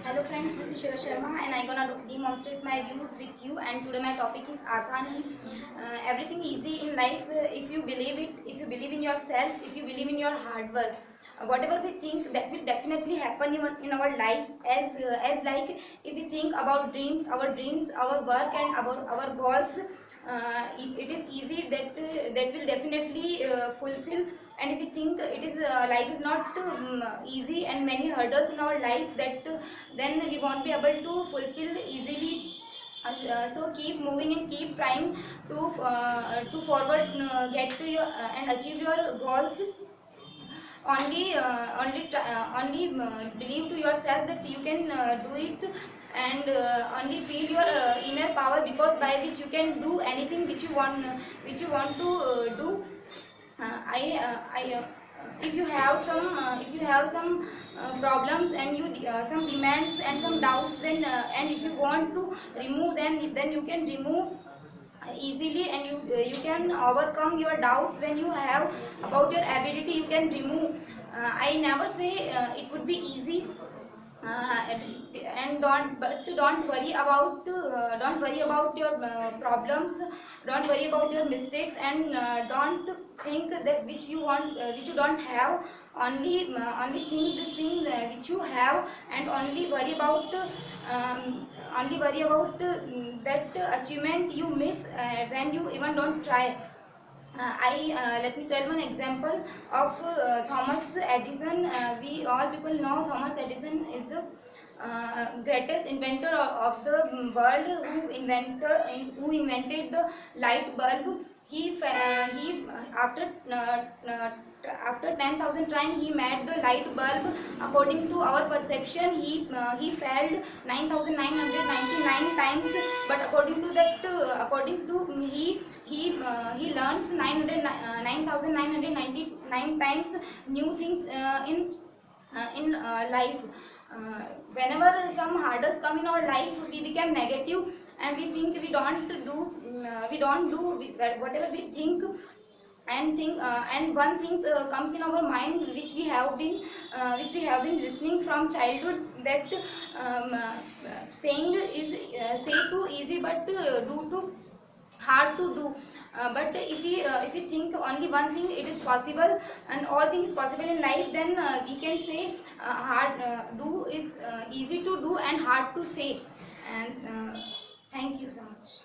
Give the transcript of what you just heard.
Hello friends, this is Shiva Sharma and I'm gonna demonstrate my views with you. And today my topic is Asani. Everything easy in life if you believe it, if you believe in yourself, if you believe in your hard work. Whatever we think, that will definitely happen in our life. As like if we think about dreams, our work and our goals, it is easy that will definitely fulfill. And if we think it is life is not easy and many hurdles in our life, that then we won't be able to fulfill easily. So keep moving and keep trying to forward, get to your and achieve your goals. Only believe to yourself that you can do it, and only feel your inner power, because by which you can do anything which you want to do. I if you have some problems, and some demands and some doubts, then and if you want to remove them, then you can remove easily, and you can overcome your doubts. When you have about your ability, you can remove. I never say it would be easy, and don't worry about your problems, don't worry about your mistakes, and don't think that which you don't have. Only think this thing which you have, and only worry about that achievement you miss when you even don't try. I Let me tell one example of Thomas Edison. We all people know Thomas Edison is the greatest inventor of the world, who invented the light bulb. He after 10,000 trying, he made the light bulb. According to our perception, he failed 9,999 times, but according to he learns 9,999 times new things in life. Whenever some hurdles come in our life, we become negative, and we think we don't do whatever we think. And one thing comes in our mind, which we have been listening from childhood, that saying is say too easy, but do too hard to do. But if we think only one thing, it is possible, and all things possible in life, then we can say hard do it easy to do and hard to say. And thank you so much.